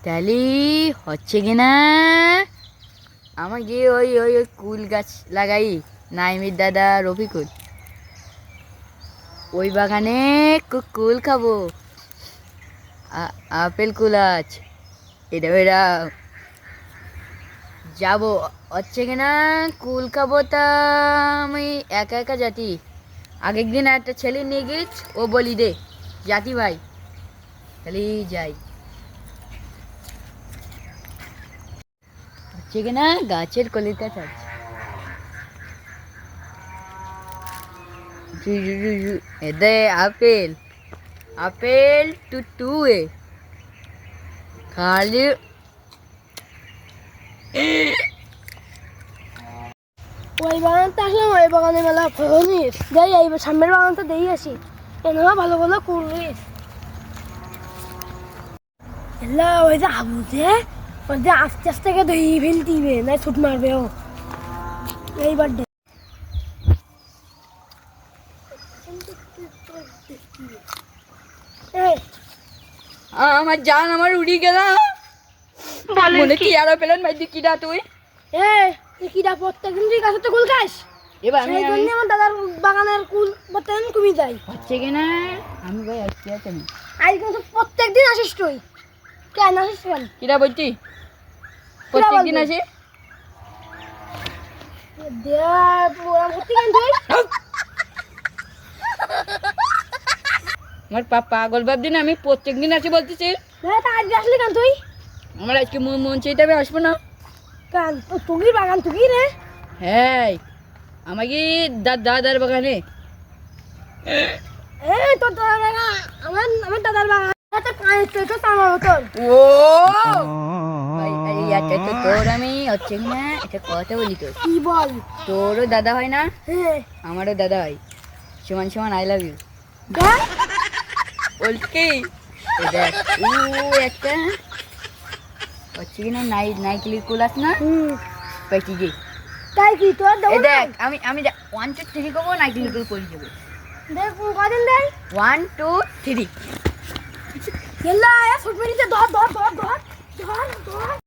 তাহলে হচ্ছে কি না আমার গিয়ে ওই ওই ওই কুল গাছ লাগাই নাইমির দাদা রফিকুল ওই বাগানে কুল খাবো আপেল কুল আছে এটা এরা যাবো হচ্ছে কি না কুল খাবো তা আমি একা একা জাতি আগের দিন একটা ছেলে নিয়ে গিয়েছ ও বলি দে জাতি ভাই তাহলে যাই হচ্ছে কি না গাছের কলির কাছে আছে এদে আপেল আপেল টু এ খালি ওই বাগানটা আসলাম ওই বাগানে মেলা ফলনিস যাই এই সামনের বাগানটা দিয়ে আসি এনারা ভালো ভালো কুলিস এলা ওই যে হাবুতে ওই যে আস্তে আস্তে কে দই ফেলতিবে না ছুট মারবে ও এইবার দে আমার জান আমার উড়ি গেল মনে কি আরো পেলেন ভাই কিডা তুই তুই কিরা প্রত্যেকদিন তুই গাছে তো কুল খাস এবার সেই জন্য আমার দাদার বাগানের কুল প্রত্যেকদিন কমে যায় হচ্ছে কি না আমি ভাই আসছি আছেন আজকে তো প্রত্যেকদিন আসিস তুই কেন আসিস কেন কিডা বলছি প্রত্যেকদিন আসি দেখ ওরা করতে কেন তুই আমার পাগল ভাবছি না আমি প্রত্যেকদিন আসি বলতেছি তা আজকে আসলি কেন তুই আমার আজকে মন চাইতে আমি আসবো না কেন তো তুই বাগান তুই রে হ্যাঁ আমাকে দাদার বাগানে তোর দাদার বাগান আমার দাদার বাগান তো কানে তো আমার মতন ও ভাই আরে এটা তো তোর আমি হচ্ছে কি না এটা কথা বলি তোর কি বল তোরও দাদা হয় না হ্যাঁ আমারও দাদা হয় সমান সমান আই লাভ ইউ দেখ বলছি কি দেখ ও একটা হচ্ছে কি না নাইকেলের কুল আছে না পেটি যে তাই কি তোর এই দেখ আমি 1 2 3 করবো নাইকেলের কুল পড়ে যাবো দেখ কদিন দেখ 1 2 3 খেলা ফুটবলিতে ধর ধর ধর ধর ধর ধর